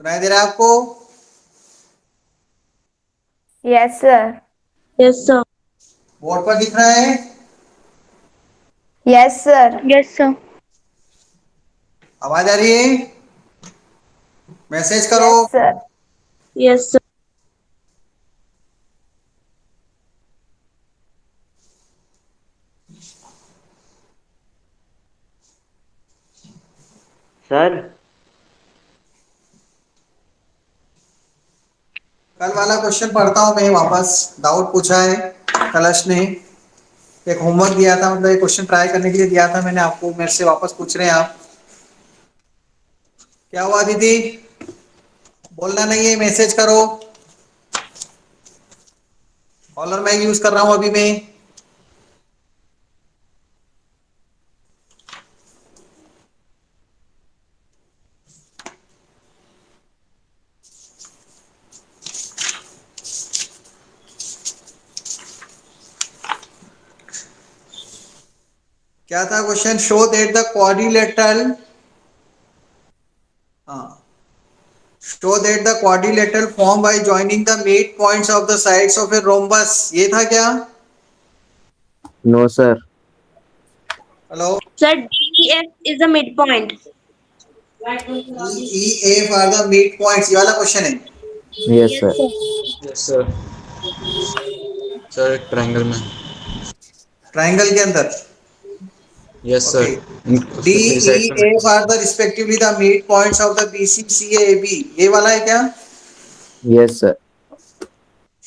सुनाई दे रहा है आपको? Yes sir. Yes, sir. Board पर दिख रहा है? Yes sir. Yes, sir. आवाज आ रही है? मैसेज करो। Yes sir. Yes, sir. Sir. कल वाला क्वेश्चन पढ़ता हूं मैं वापस। डाउट पूछा है कलश ने। एक होमवर्क दिया था, मतलब एक क्वेश्चन ट्राई करने के लिए दिया था मैंने आपको, मेरे से वापस पूछ रहे हैं आप। क्या हुआ दीदी? बोलना नहीं है, मैसेज करो। कॉलर मैं यूज कर रहा हूं अभी मैं। क्या था question? Show that the quadrilateral, हाँ, show that the quadrilateral form by joining the mid points of the sides of a rhombus, ये था क्या? No sir. Hello? Sir, DEF is the midpoint. E F are the mid points, ये वाला question है। Yes Yes, sir. sir. Yes sir. Sir एक triangle में। Triangle के अंदर। Yes okay. सर। डी उसके थ्री ई साइड पे mid F are the respectively the mid points of the B C C A B, ये वाला है क्या? Yes sir.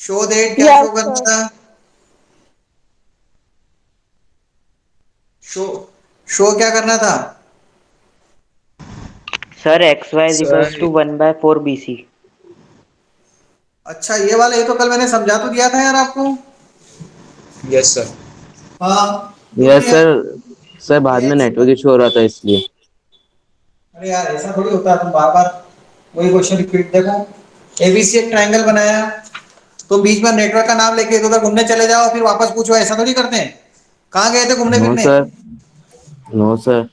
शो दैट, क्या शो यस करना सर। था? शो, शो क्या करना था? Sir X Y is equals sir. To 1/4 BC। अच्छा ये वाला, ये तो कल मैंने समझा तो दिया था यार आपको। Yes sir. हाँ भूल यस गया। सर। सर बाद में Yes, नेटवर्क इशू हो रहा था इसलिए। अरे यार ऐसा थोड़ी होता है, तुम बार बार वही क्वेश्चन रिपीट। देखो, एबीसी एक ट्रायंगल बनाया, तुम बीच में नेटवर्क का नाम लेके इधर घूमने चले जाओ फिर वापस पूछो, ऐसा थोड़ी करते हैं। कहाँ गए थे घूमने नो फिरने? सर। No sir.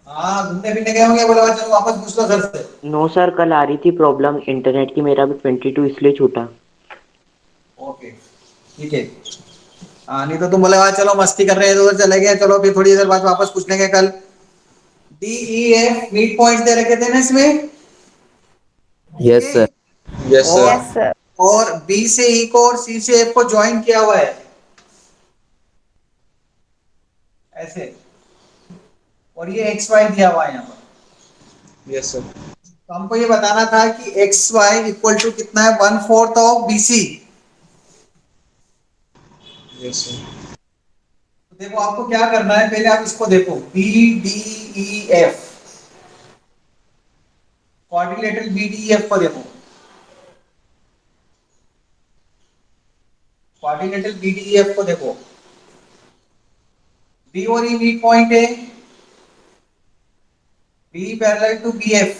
हाँ घूमने फिरने गए होंगे, बोला चलो वापस पूछ लो सर से। नो सर, कल आ रही थी प्रॉब्लम इंटरनेट की, मेरा भी 22 इसलिए छूटा। ओके ठीक है। हाँ नहीं तो तुम बोले चलो मस्ती कर रहे हैं तो उधर चले गए, चलो फिर थोड़ी देर बाद वापस पूछ लेंगे कल। D E F mid point दे रखे थे ना इसमें, ठीक यस है। सर। यस और सर। Yes sir. बी से ई को और सी से एफ को ज्वाइन किया हुआ है ऐसे, और ये एक्स वाई दिया हुआ है यहाँ पर। Yes sir. तो हमको ये बताना था कि एक्स वाई इक्वल टू कितना है, 1/4 of B C. Yes sir. तो देखो आपको क्या करना है, पहले आप इसको देखो, B D E F, quadrilateral B D E F को देखो, quadrilateral B D E F को देखो। बी और ई मिड पॉइंट है, B parallel to B F,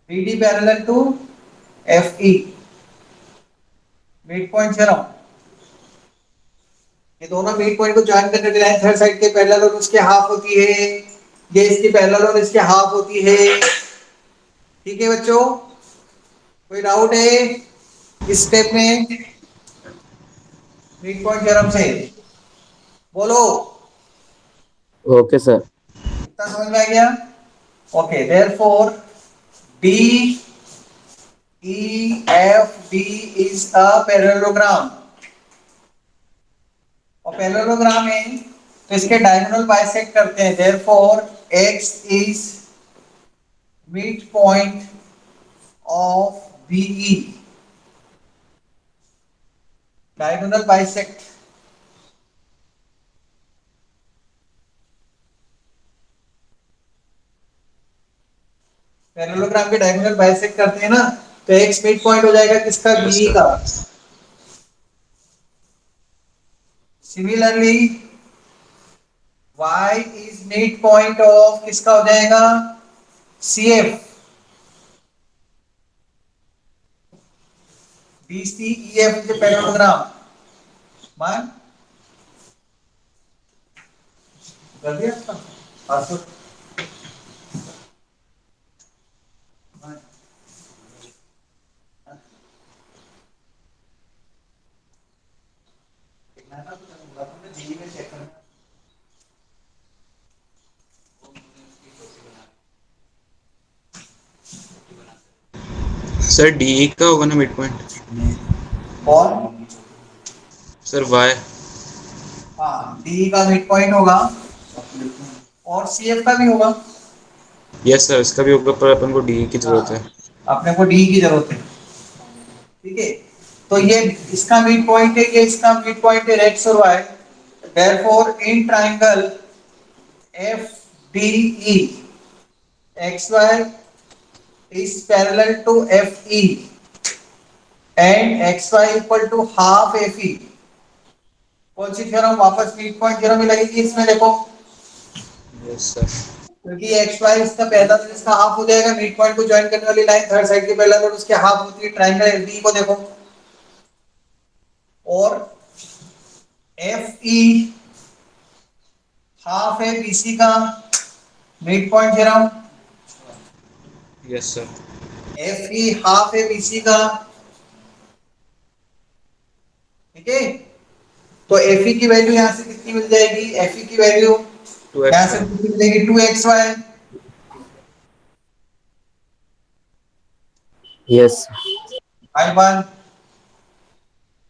B D parallel to F E, mid point चलो। ये दोनों mid point को ज्वाइन करने के थर्ड साइड के पैरेलल और उसके हाफ होती है, ये इसकी पैरेलल और इसके हाफ होती है। ठीक है बच्चों, कोई डाउट है इस स्टेप में? मिड पॉइंट थ्योरम से बोलो। Okay sir. इतना समझ में आ गया? Okay, therefore B E F D is a parallelogram, और पैरेललोग्राम है तो इसके डायगोनल बाइसेक्ट करते हैं, therefore X is mid point of BE, diagonal bisect. Parallelogram के डायगोनल बाइसेक्ट करते हैं ना, तो एक्स मिड पॉइंट हो जाएगा किसका, यस बीई सर। का। Similarly y is mid point of किसका हो जाएगा, C F. B C E F के पैरेललोग्राम मान कर दिया आपका? हाँ, सर डी का होगा ना मिड पॉइंट। और सर वाई। हाँ, डी का मिड पॉइंट होगा और सी एफ का भी होगा। यस सर, इसका भी होगा पर अपन को डी की जरूरत है। अपने को डी की जरूरत है। ठीक है, तो ये इसका मिड पॉइंट है, ये इसका मिड पॉइंट है, एक्स और Y. Therefore in triangle F D E X Y is parallel to FE and XY equal to half FE। कौन सी थ्योरम वापस मिड पॉइंट थ्योरम ही लगेगी इसमें, देखो यस सर। क्योंकि XY इसका पहला तो इसका हाफ हो जाएगा, मिड पॉइंट को ज्वाइन करने वाली लाइन थर्ड साइड की पहला तो उसके हाफ होती है ट्रायंगल FD को देखो। और FE हाफ है BC का mid point theorem. Yes sir. FE half है BC का। ठीक है, तो FE की वैल्यू यहां से कितनी मिल जाएगी, FE की वैल्यू यहां से कितनी मिलेगी 2xy। यस I1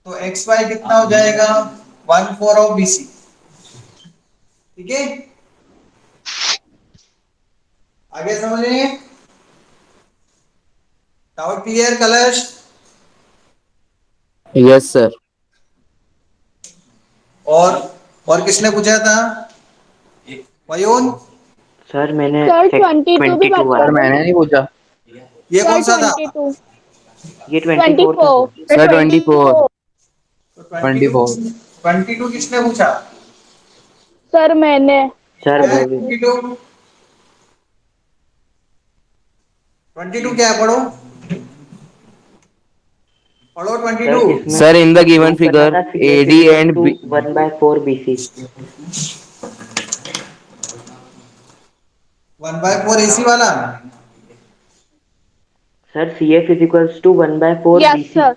तो xy कितना हो जाएगा 1/4 ऑफ BC। ठीक है, आगे समझिए। डाउट क्लियर कलश? Yes sir. और किसने पूछा था, वयून? सर मैंने सर 22 भी 22 बात वाला। सर मैंने नहीं पूछा। ये कौन सा था? 22 ये 24 था 24 सर। सर 24। तो 24 22 किसने पूछा? सर मैंने सर मैं भी। 22 22 क्या है, पढ़ो पढ़ो सर 22। इसमें sir in the given prove करना फिगर था CF AD equal and to 1/4 BC। 1/4 AC वाला। Sir CF is equals to 1/4 yes BC। Sir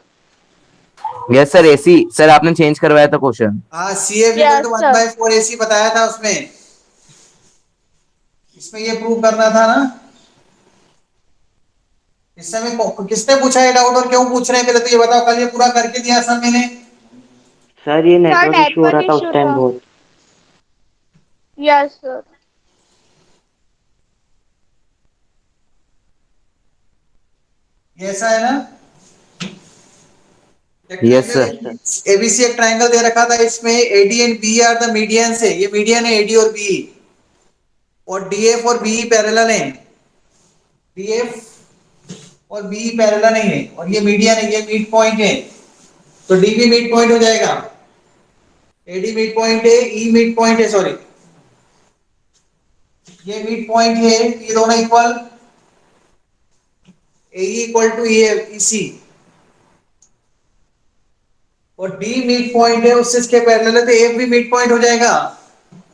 yes sir AC sir आपने चेंज करवाया था क्वेश्चन। हाँ, CF equal to yes sir 1/4 AC बताया था उसमें। इसमें ये प्रूव करना था ना। इस समय किसने पूछा है डाउट और क्यों पूछ रहे हैं, पहले तो ये बताओ। कल ये पूरा करके दिया सर मैंने। सर ये सर नेटवर्क इशू हो रहा नेटवर्क था इशू उस टाइम था। बहुत। यस सर ये ऐसा है ना। Yes sir. एबीसी एक ट्रायंगल दे रखा था, इसमें AD and B are the median से, ये मीडियन है एडी और बी। और डीएफ और बी पैरेलल है, डीएफ और बी पैरेलल नहीं है, और ये मीडियन है, ये मिड पॉइंट है। तो डी भी मिड पॉइंट हो जाएगा, एडी मिड पॉइंट है, ई मिड पॉइंट है, सॉरी ये मिड पॉइंट है, ये दोनों इक्वल, ए इक्वल टू ई सी। और डी मिड पॉइंट है, उससे इसके पैरेलल है, तो एफ भी मिड पॉइंट हो जाएगा।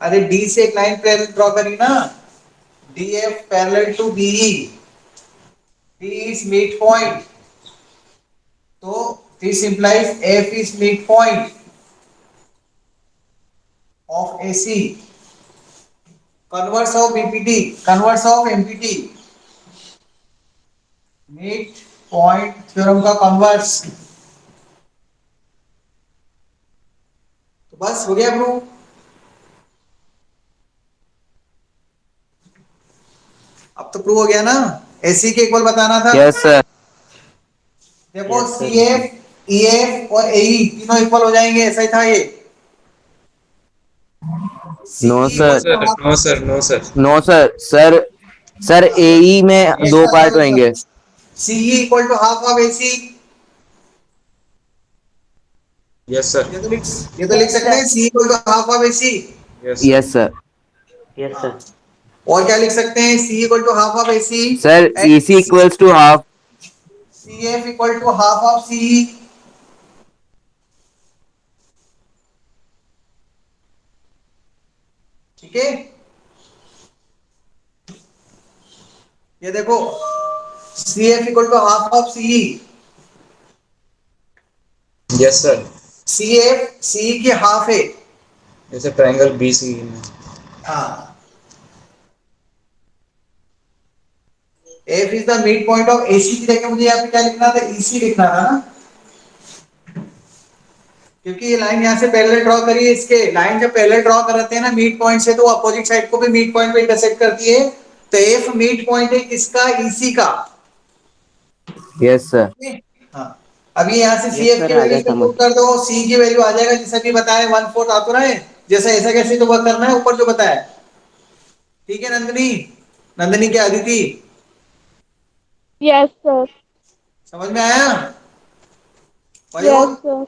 अरे डी से एक लाइन पैरेलल ड्रॉ करी ना, D F parallel to BE, D is mid point, तो this implies F is mid point of AC. Converse of BPT, converse of MPT, mid point theorem का converse. तो बस हो गया प्रूव। अब तो प्रूव हो गया ना। एसी के इक्वल बताना था। Yes sir. देखो Yes, sir. C F, E F और एई तीनों इक्वल हो जाएंगे, ऐसा ही था ये। No CE sir. equal to half- no sir, no sir. No sir. Sir sir AE में दो पार्ट होंगे। CE equal to half of AC। Yes sir. ये तो लिख सकते हैं, C equal to half of AC। Yes yes sir. Yes sir. और क्या लिख सकते हैं, C equal to half of AC sir and EC equals to half. CF equal to half of CE। ठीक है, ये देखो CF equal to half of CE। Yes sir. CF CE की हाफ है। जैसे ट्रायंगल BC में। हाँ, F is the mid point of AC की जगह मुझे यहाँ पे क्या लिखना था, ईसी लिखना था ना, क्योंकि ये लाइन यहाँ से पैरेलल ड्रॉ करी है, इसके लाइन जब पैरेलल ड्रॉ करते हैं ना मिड पॉइंट से, तो अपोजिट साइड को भी मिड पॉइंट पे इंटरसेक्ट करती है। तो एफ मिड पॉइंट है किसका, ईसी का। Yes sir. हाँ, अभी यहाँ से सी यस एफ की सर, आ वैल्यू गया से समझ। पुट कर दो, सी की वैल्यू आ जाएगा जैसे भी बताया 1/4 आता है, जैसे ऐसा कैसे तो वर्क करना है ऊपर जो बताया। ठीक है नंदिनी, नंदिनी क्या अदिति, Yes, sir. समझ में आया। Yes, मयूर, sir.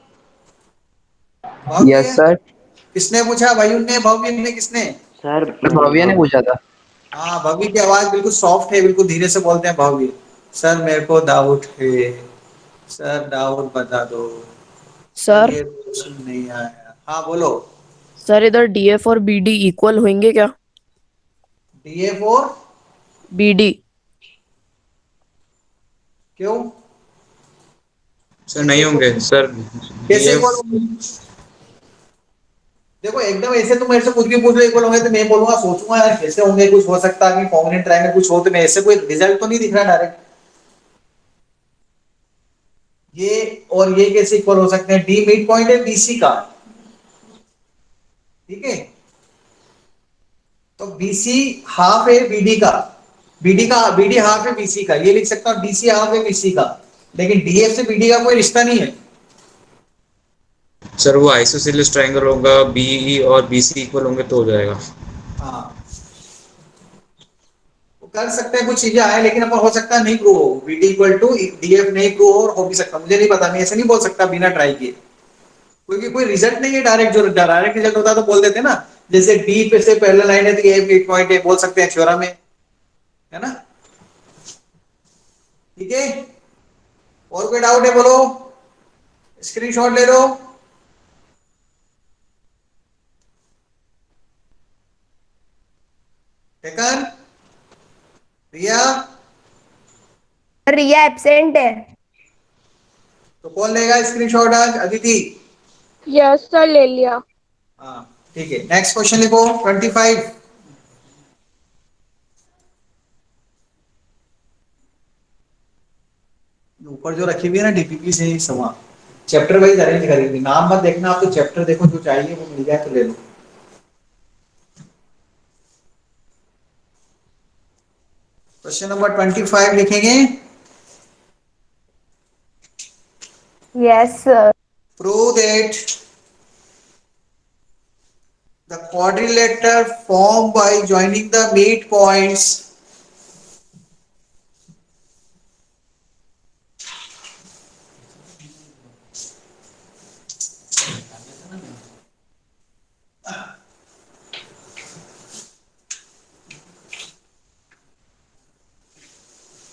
यस भव्य, सर। किसने पूछा, मयूर ने, भव्य ने, किसने। सर मैंने भव्य ने पूछा था। हाँ, भव्य की आवाज बिल्कुल सॉफ्ट है, बिल्कुल धीरे से बोलते हैं भव्य। सर मेरे को डाउट है, सर डाउट बता दो सर, सर ये क्वेश्चन नहीं आया। हाँ बोलो। सर इधर डीएफ और बीडी इक्वल होंगे क्या? DA four, BD. क्यों, सर नहीं होंगे सर। कैसे डीएफ। इक्वल होंगे। देखो एकदम ऐसे तुम मेरे से कुछ भी पूछ लो इक्वल होंगे तो मैं बोलूंगा, सोचूंगा यार कैसे होंगे, कुछ हो सकता है कि कॉम्बिनेंट ट्रायंगल कुछ हो, तो मैं ऐसे कोई रिजल्ट तो नहीं दिख रहा डायरेक्ट। ये और ये कैसे इक्वल हो सकते हैं, डी मिड पॉइंट है बीसी का, ठीक है। तो बीसी हाफ है बीडी का, बीडी हाफ है बीसी का, ये लिख सकता हूं डीसी हाफ है बीसी का, लेकिन डीएफ से बीडी का कोई रिश्ता नहीं है। सर वो आइसोसेलेस ट्रायंगल होगा, बीई और बीसी इक्वल होंगे तो हो जाएगा। हाँ, वो कर सकते हैं कुछ चीजें आए, लेकिन अपन हो सकता है नहीं प्रूव हो, बीडी इक्वल टू डीएफ नहीं प्रूव हो, और हो भी सकता, मुझे नहीं पता, मैं ऐसे नहीं बोल सकता बिना ट्राई किए, क्योंकि कोई रिजल्ट नहीं है डायरेक्ट, जो डायरेक्ट रिजल्ट होता है तो बोल देते ना, जैसे डी पे से पैरेलल लाइन है तो ये मिड पॉइंट है, बोल सकते हैं थ्योरम में, है ना। ठीक है, और कोई डाउट है बोलो, स्क्रीनशॉट ले लो। टेकन, रिया, रिया एब्सेंट है। तो कौन लेगा स्क्रीनशॉट आज, अदिति। Yes, sir. ले लिया. हाँ ठीक है, नेक्स्ट क्वेश्चन लिखो 25। ऊपर जो रखी हुई है ना डीपीपी से ही समा, चैप्टर वाइज अरेंज करेंगे, नाम मत देखना आप, तो चैप्टर देखो, जो चाहिए वो मिल जाए तो ले लो। क्वेश्चन नंबर 25 लिखेंगे, yes sir. Prove that the quadrilateral formed by joining the midpoints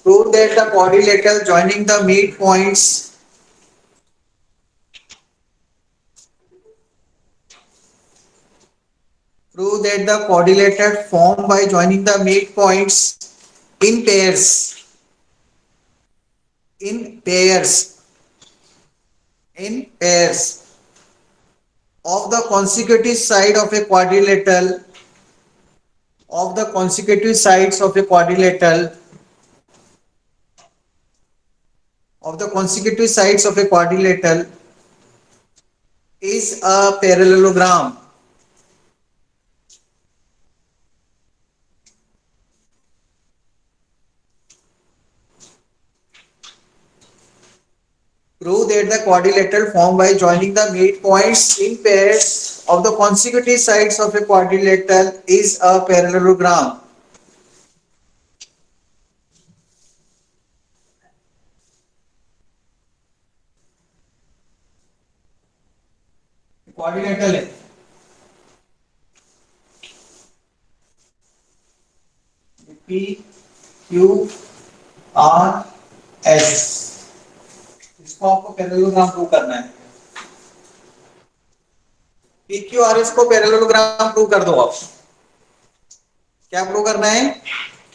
prove that the quadrilateral joining the midpoints prove that the quadrilateral formed by joining the midpoints in pairs, in pairs, in pairs of the consecutive side of a quadrilateral, of the consecutive sides of a quadrilateral, of the consecutive sides of a quadrilateral is a parallelogram. Prove that the quadrilateral formed by joining the midpoints in pairs of the consecutive sides of a quadrilateral is a parallelogram. Quadrilateral है, P Q R S, इसको आपको parallelogram prove करना है। P Q R S को parallelogram prove कर दो आप। क्या प्रूव करना है,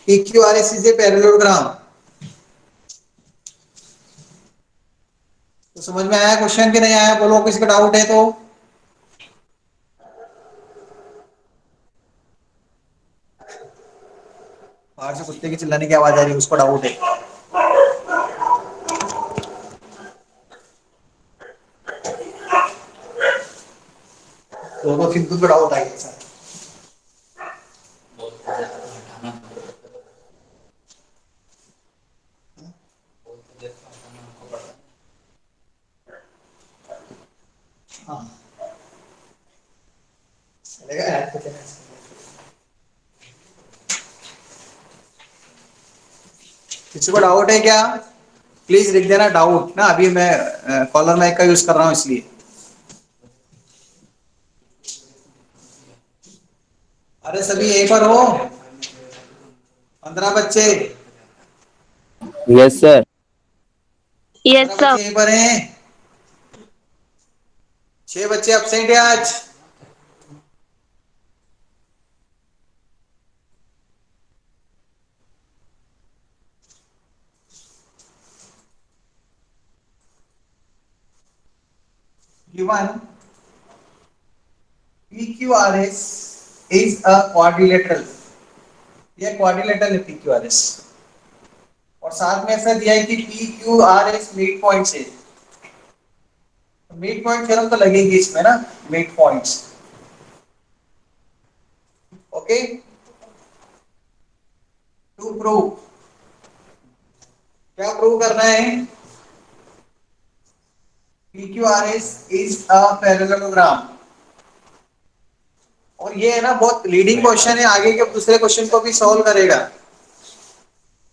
P Q R S is a parallelogram. तो समझ में आया क्वेश्चन कि नहीं आया, बोलो किसी का डाउट है तो। बाहर से कुत्ते की चिल्लाने की आवाज आ रही है, उसको डाउट है। तो सिंधु पे डाउट आ गया सर। हाँ चलेगा यार, कुछ नहीं। किसी को डाउट है क्या? प्लीज लिख देना डाउट ना, अभी मैं कॉलर माइक का यूज कर रहा हूँ इसलिए। अरे सभी यहीं पर हो? 15 बच्चे, यस सर। 15 Yes, sir. बच्चे यहीं पर हैं। 6 बच्चे एब्सेंट है आज। Given PQRS is a quadrilateral, यह क्वाड्रिलेटरल है PQRS, और साथ में ऐसा दिया है कि PQRS मिड पॉइंट से, मिड पॉइंट थ्योरम तो लगेगी इसमें ना, mid points. Okay, to prove, क्या प्रूव करना है? PQRS is a parallelogram. और ये है ना बहुत लीडिंग क्वेश्चन है, आगे के दूसरे क्वेश्चन को भी सॉल्व करेगा।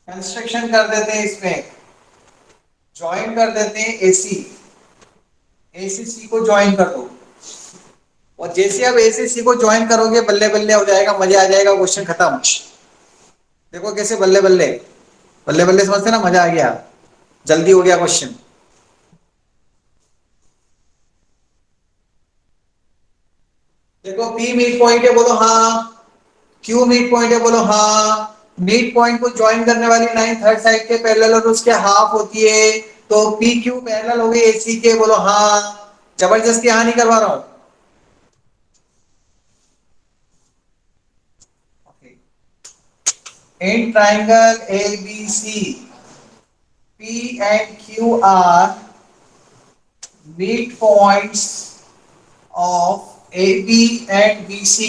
कंस्ट्रक्शन कर देते हैं इसमें, ज्वाइन कर देते हैं AC, AC को ज्वाइन कर दो, और जैसे आप AC को ज्वाइन करोगे बल्ले बल्ले हो जाएगा, मजा आ जाएगा, क्वेश्चन खत्म। देखो कैसे बल्ले बल्ले, बल्ले बल्ले समझते ना, मजा आ गया, जल्दी हो गया क्वेश्चन। देखो P मिड पॉइंट है, बोलो हाँ। Q मिड पॉइंट है, बोलो हाँ। मिड पॉइंट को ज्वाइन करने वाली लाइन थर्ड साइड के पैरेलल और उसके हाफ होती है, तो PQ पैरेलल हो गई AC के, बोलो हाँ। जबरदस्ती हाँ नहीं करवा रहा हूं। In triangle ABC, P and Q are midpoints of AB and BC.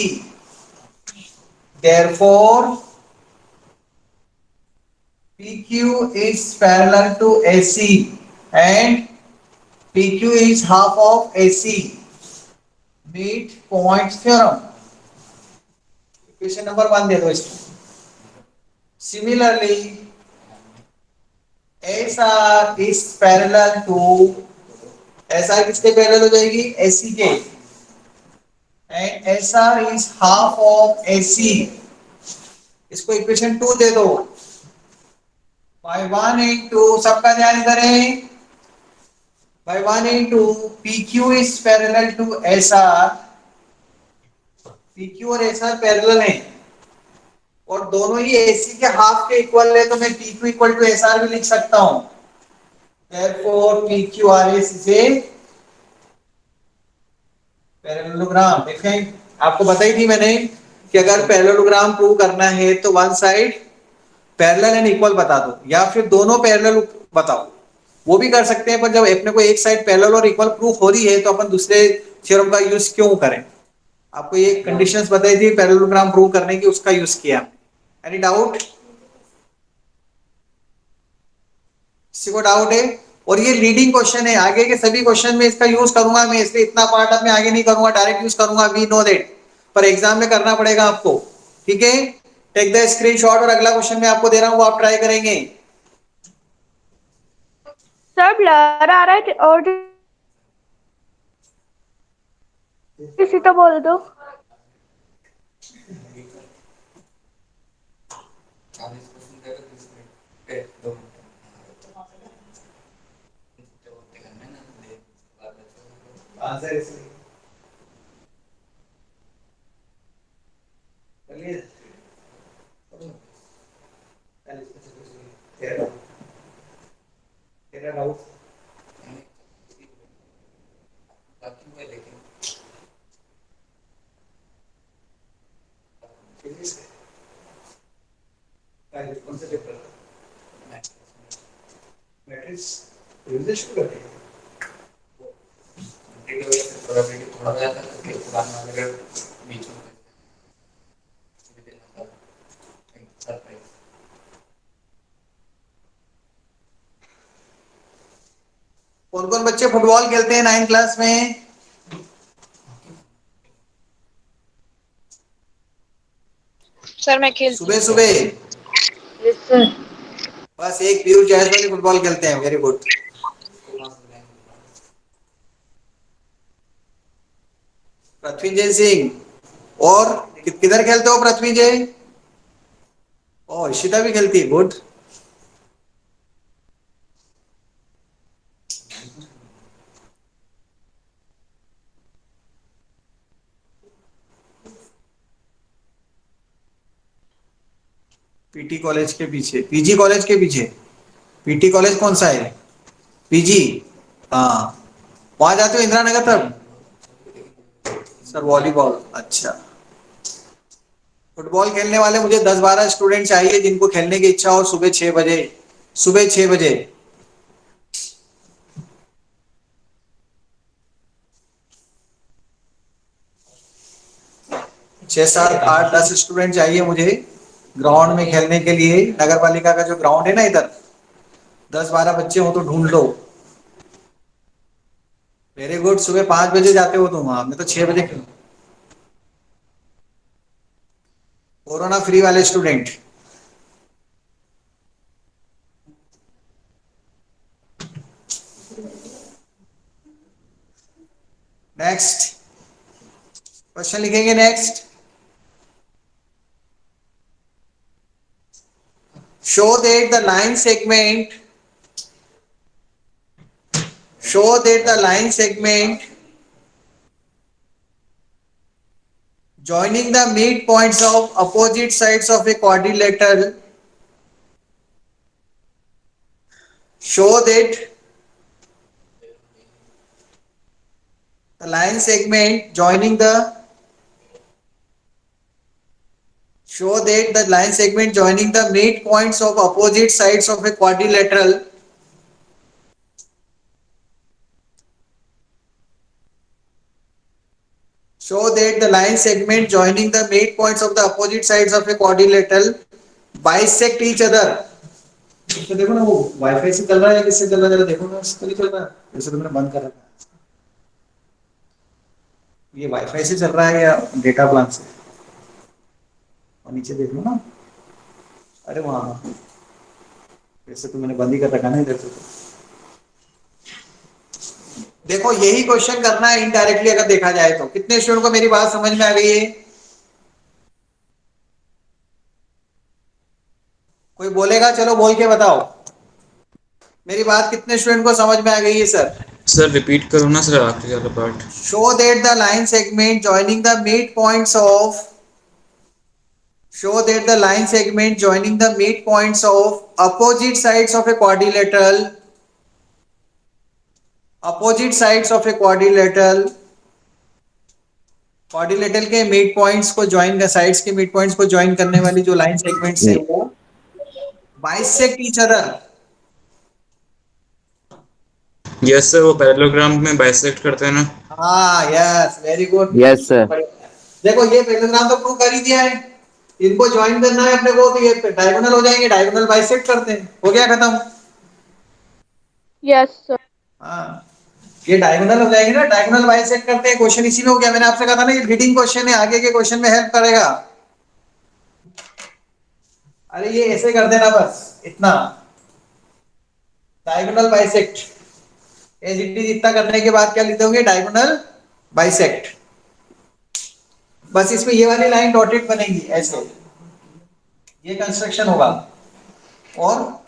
Therefore, PQ is parallel to AC and PQ is half of AC. Midpoint theorem. Equation number 1 दे दो इसको। Similarly, SR is parallel to, SR किसके parallel हो जाएगी? AC के, and SR is half of AC। इसको equation 2 दे दो। Bye 1 into, सबका ध्यान इधर है, by 1 into PQ is parallel to SR, PQ और SR पैरेलल हैं, और दोनों ही AC के हाफ के इक्वल है, तो मैं PQ इक्वल टू SR भी लिख सकता हूं। Therefore PQRS is a parallelogram. देखें, आपको बताई थी मैंने कि अगर पैरेललोग्राम प्रूव करना है तो one side parallel and equal बता दो, या फिर दोनों पैरेलल बताओ, वो भी कर सकते हैं, पर जब अपने को एक साइड पैरेलल और इक्वल प्रूफ हो रही है तो अपन दूसरे थ्योरम का यूज क्यों करें? आपको ये कंडीशंस बताई थी पैरेललोग्राम प्रूव करने की, उसका यूज किया। Any doubt? किसी को डाउट है? और ये लीडिंग क्वेश्चन है, आगे के सभी क्वेश्चन में इसका यूज करूंगा मैं, इसलिए इतना पार्ट अब मैं आगे नहीं करूंगा, डायरेक्ट यूज करूंगा, वी नो दैट, पर एग्जाम में करना पड़ेगा आपको। ठीक है, टेक द स्क्रीनशॉट, और अगला क्वेश्चन मैं आपको दे रहा हूं, वो आप ट्राई करेंगे। सर ब्लर आ रहा है और किसी तो बोल दो। आंसर इसलिए चलिए, तेरा डाउट कौन से पेपर मैट्रिक्स रिविजन शुरू करते हैं थोड़ा ज्यादा करके पुराना वाले बीच में कौन कौन बच्चे फुटबॉल खेलते हैं 9th क्लास में? सर मैं खेल सुबह सुबह Yes, sir. बस एक पीयूष जायसवाल फुटबॉल खेलते हैं, वेरी गुड। पृथ्वींजय सिंह और किधर खेलते हो पृथ्वींजय? ओ इशिता भी खेलती है, गुड। पीटी कॉलेज के पीछे, पीजी कॉलेज के पीछे। पीटी कॉलेज कौन सा है? पीजी, हाँ वहां जाते हो इंदिरा नगर तब? सर वॉलीबॉल, अच्छा। फुटबॉल खेलने वाले मुझे 10-12 स्टूडेंट चाहिए जिनको खेलने की इच्छा हो, सुबह 6 बजे, सुबह 6 बजे। 6, 7, 8, 10 स्टूडेंट चाहिए मुझे ग्राउंड में खेलने के लिए। नगर पालिका का जो ग्राउंड है ना इधर, 10-12 बच्चे हो तो ढूंढ लो। वेरी गुड, सुबह 5 बजे जाते हो तुम? वहां मैं तो 6 बजे खेलूँ। कोरोना फ्री वाले स्टूडेंट। नेक्स्ट क्वेश्चन लिखेंगे। Next, show that the line segment joining the midpoints of opposite sides of a quadrilateral show that the line segment joining the midpoints of opposite sides of a quadrilateral bisect each other। तो देखो ना वो wifi से चल रहा है या किससे चल रहा है, जरा देखो ना, इससे तो नहीं चल रहा है। वैसे तो मैंने बंद कर रखा है। ये वाईफाई से चल रहा है या डेटा प्लान से? और नीचे देख लो ना, अरे वहाँ, वैसे तो मैंने बंद ही कर रखा है ना इधर से। देखो यही क्वेश्चन करना है इनडायरेक्टली अगर देखा जाए तो। कितने स्टूडेंट को मेरी बात समझ में आ गई है? कोई बोलेगा? चलो बोल के बताओ, मेरी बात कितने स्टूडेंट को समझ में आ गई है सर? सर रिपीट करो ना सर आखिरी वाला part. Show that the line segment joining the mid points of show that the line segment joining the midpoints of opposite sides of a quadrilateral quadrilateral के मिड पॉइंट्स को join कर, sides के mid points को join करने वाली जो line segments है वो bisect each other. Yes sir, वो पैरेललोग्राम में बाइसेक्ट करते हैं ना। हाँ yes, very good. Yes sir. देखो ये पैरेललोग्राम तो प्रूव कर ही दिया है। इनको ज्वाइन करना है अपने को, तो ये डायगोनल हो जाएंगे, डायगोनल बाइसेक्ट करते हैं, हो गया खत्म। Yes sir. हाँ ये डायगोनल हो जाएंगे ना, डायगोनल बाइसेक्ट करते हैं। क्वेश्चन इसी में हो गया। मैंने आपसे कहा था ना ये रीडिंग क्वेश्चन है, आगे के क्वेश्चन में हेल्प करेगा। अरे ये ऐसे कर देना बस, इतना diagonal bisect as it is, इतना करने के बाद क्या लिखते होंगे? Diagonal bisect. बस इसमें ये वाली लाइन डॉटेड बनेगी ऐसे, ये कंस्ट्रक्शन होगा। और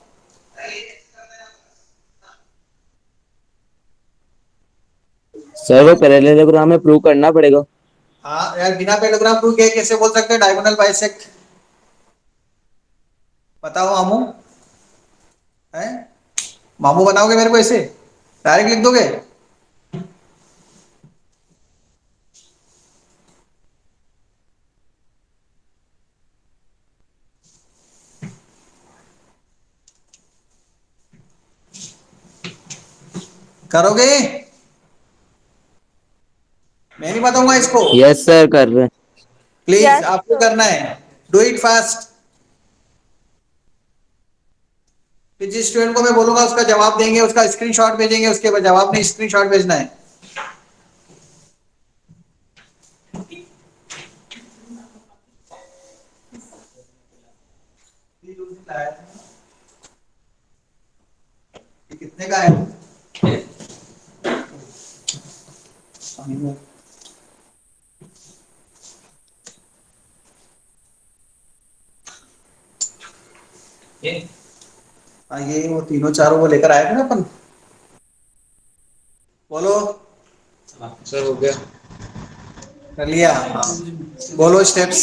सर वो पैरेललोग्राम में प्रूव करना पड़ेगा। हाँ यार, बिना पैरेललोग्राम प्रूव किए कैसे बोल सकते हैं डायगोनल बाइसेक्ट? बताओ मामू, है मामू बनाओगे मेरे को ऐसे डायरेक्ट लिख दोगे? करोगे? मैं नहीं बताऊंगा इसको। यस सर कर रहे हैं। प्लीज Yes, आपको sir. करना है, डू इट फास्ट। फिर जिस स्टूडेंट को मैं बोलूंगा उसका जवाब देंगे, उसका स्क्रीनशॉट भेजेंगे, उसके बाद जवाब नहीं स्क्रीनशॉट भेजना है। ये कितने का है? ये वो तीनों चारों को लेकर आए थे ना अपन। बोलो। सर हो गया। कर लिया? हाँ। बोलो स्टेप्स,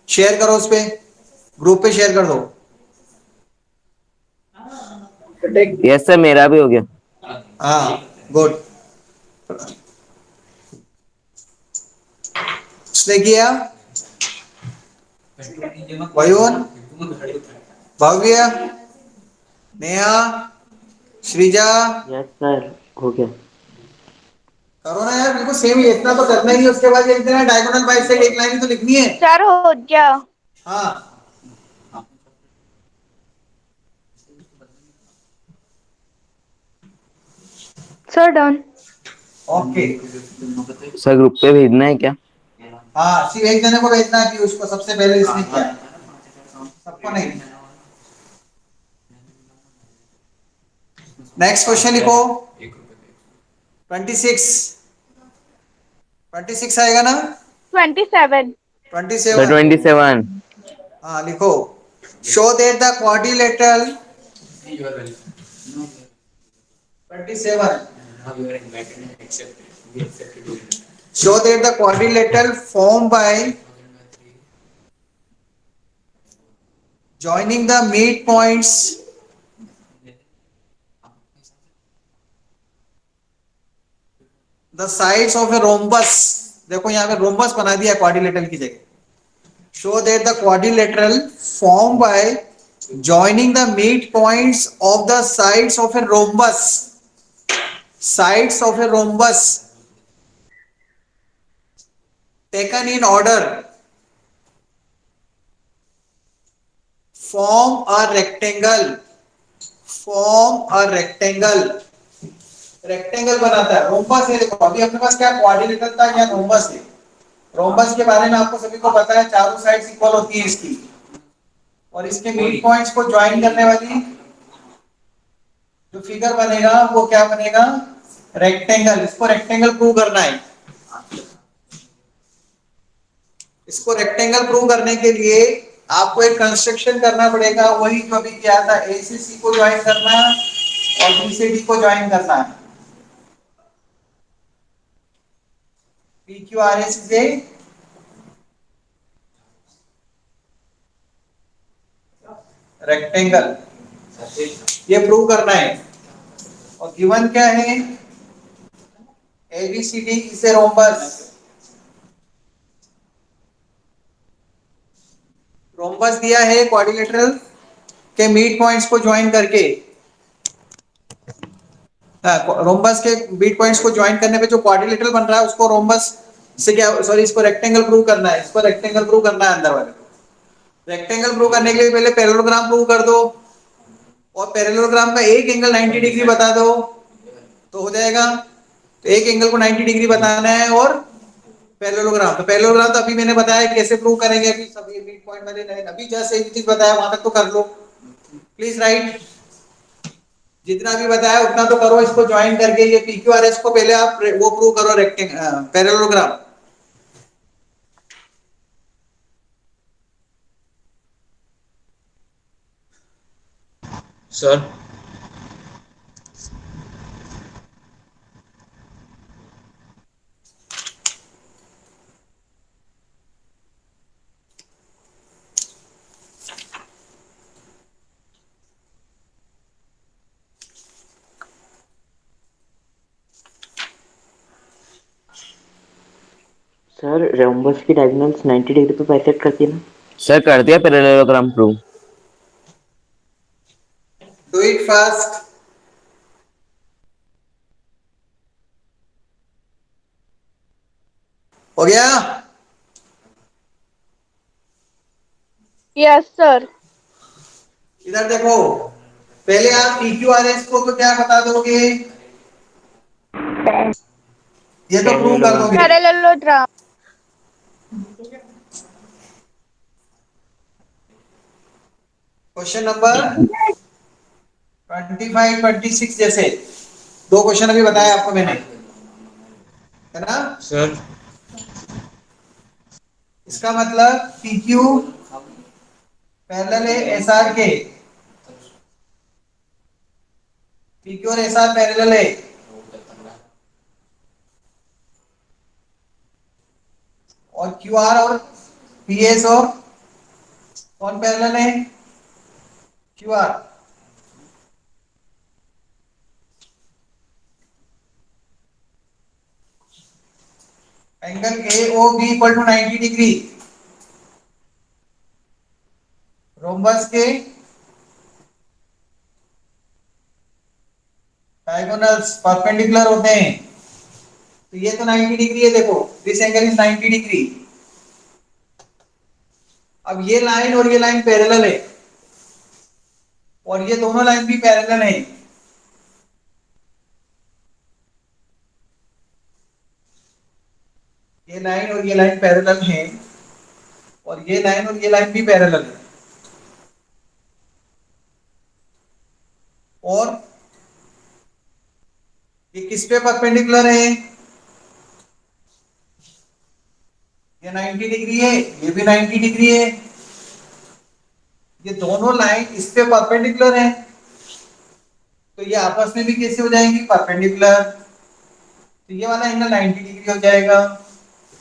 शेयर करो उस पे, ग्रुप पे शेयर कर दो। यस सर मेरा भी हो गया। हाँ गुड। उसने किया, वयुन, भव्य, नेहा, श्रीजा, यस सर हो गया। करो ना यार, बिल्कुल सेम ही, इतना तो करना ही है। उसके बाद ये इतना डायगोनल बाइट से एक लाइन ही तो लिखनी है। Sir, हो गया. हाँ Sir, done. Okay. Sir group पे भेजना है क्या? हाँ सिर्फ एक जने को भेजना है कि उसको सबसे पहले इसने किया, सबको नहीं। नेक्स्ट क्वेश्चन लिखो। 26, 26 आएगा ना? 27. सर 27। 27। हाँ लिखो। Show that the quadrilateral 27, show that the quadrilateral formed by joining the midpoints the sides of a rhombus, देखो यहाँ पे रोम्बस बना दिया क्वाड्रिलेटरल की जगह। show that the quadrilateral formed by joining the midpoints of the sides of a rhombus, sides of a rhombus taken in order form a rectangle, form a rectangle, rectangle बनाता है। Rhombus है, देखो अभी अपने पास क्या quadrilateral था, या rhombus है। रोम्बस के बारे में आपको सभी को पता है, चारों साइड्स इक्वल होती है इसकी, और इसके मिड पॉइंट्स को ज्वाइन करने वाली जो फिगर बनेगा वो क्या बनेगा? रेक्टेंगल। इसको रेक्टेंगल प्रूव करना है। इसको रेक्टेंगल प्रूव करने के लिए आपको एक कंस्ट्रक्शन करना पड़ेगा, वही जो अभी किया था। ए से सी को ज्वाइन करना और बी से डी को ज्वाइन करना है। पी क्यू आर एस से रेक्टेंगल, ये प्रूव करना है। और गिवन क्या है? A B C D is a rhombus. Rhombus दिया है क्वाड्रिलेटरल के मिड पॉइंट्स को ज्वाइन करके। रोम्बस के मिड पॉइंट्स को ज्वाइन करने पे जो क्वाड्रिलेटरल बन रहा है उसको रोम्बस से क्या, सॉरी, इसको रेक्टेंगल प्रूव करना है। इसको रेक्टेंगल प्रूव करना है अंदर वाले को। रेक्टेंगल प्रूव करने के लिए पहले पैरेललोग्राम प्रूव कर दो, और पैरेललोग्राम का एक एंगल 90 डिग्री बता दो तो हो जाएगा। तो एक एंगल को 90 डिग्री बताना है, और पैरेललोग्राम, तो पैरेललोग्राम तो अभी मैंने बताया कैसे प्रूव करेंगे। अभी सब ये मिड पॉइंट वाले अभी जस्ट एक चीज बताया, वहां तक तो कर लो। प्लीज राइट, जितना भी बताया उतना तो करो। इसको ज्वाइन करके ये PQRS को पहले आप वो प्रूव करो, rectangle parallelogram. Sir sir rhombus की डायगोनल्स 90 डिग्री पे बाइसेक्ट करती है ना? सर कर दिया parallelogram prove. Do it fast. गया? Yes, sir. इधर देखो, पहले आप PQRS को तो क्या बता दोगे? ये तो प्रूव कर दोगे। Parallelogram. क्वेश्चन नंबर 25, 26 जैसे दो क्वेश्चन अभी बताया आपको मैंने, है ना? सर इसका मतलब PQ पैरेलल है SR के, PQ और SR पैरेलल है, और QR और PS और कौन पैरेलल है? QR। Angle AOB equal to 90 degree, rhombus के डायगोनल्स परपेंडिकुलर होते हैं, तो ये तो 90 डिग्री है, देखो दिस एंगल इज 90 डिग्री। अब ये लाइन और ये लाइन पैरेलल है, और ये दोनों लाइन भी पैरेलल है। ये लाइन और ये लाइन पैरेलल है, और ये लाइन और ये लाइन भी पैरेलल है, और ये किस पे परपेंडिकुलर है? ये 90 डिग्री है, ये भी 90 डिग्री है, ये दोनों लाइन इस पे परपेंडिकुलर है, तो ये आपस में भी कैसे हो जाएंगी? परपेंडिकुलर। तो ये वाला एंगल 90 डिग्री हो जाएगा।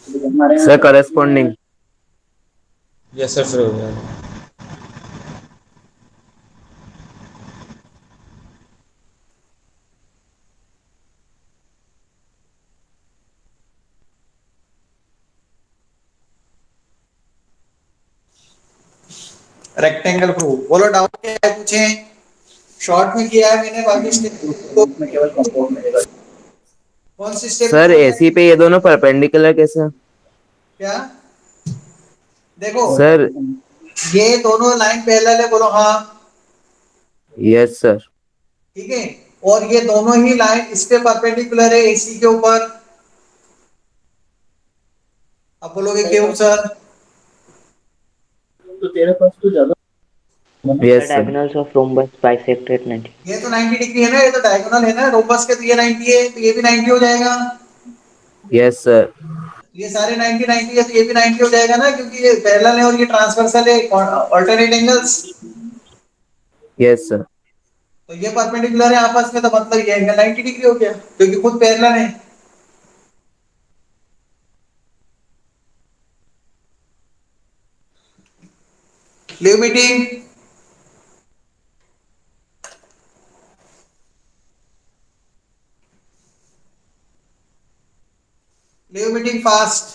Sir corresponding. यस सर, हो गया। रेक्टेंगल प्रूव, बोलो डाउट क्या है, पूछे। शॉर्ट में किया है मैंने, बाकी स्टेप तो कौन सी स्टेप सर एसी पे ये दोनों परपेंडिकुलर कैसे? क्या? देखो सर ये दोनों लाइन पैरेलल है, बोलो हाँ। Yes sir. ठीक है, और ये दोनों ही लाइन इस पे परपेंडिकुलर है AC के ऊपर। अब बोलोगे क्यों sir? Yes sir. diagonals of rhombus bisect at 90. ये तो 90 डिग्री है ना, ये तो डायगोनल है ना रोम्बस के, तो ये 90 है, तो ये भी 90 हो जाएगा। Yes sir. ये सारे 90 90 है, तो ये भी 90 हो जाएगा ना, क्योंकि ये पैरेलल है और ये ट्रांसवर्सल है, अल्टरनेट एंगल्स। Yes sir. तो ये परपेंडिकुलर है आपस में, तो मतलब ये एंगल 90 डिग्री हो गया, क्योंकि खुद पैरेलल है। Live meeting. Live meeting fast.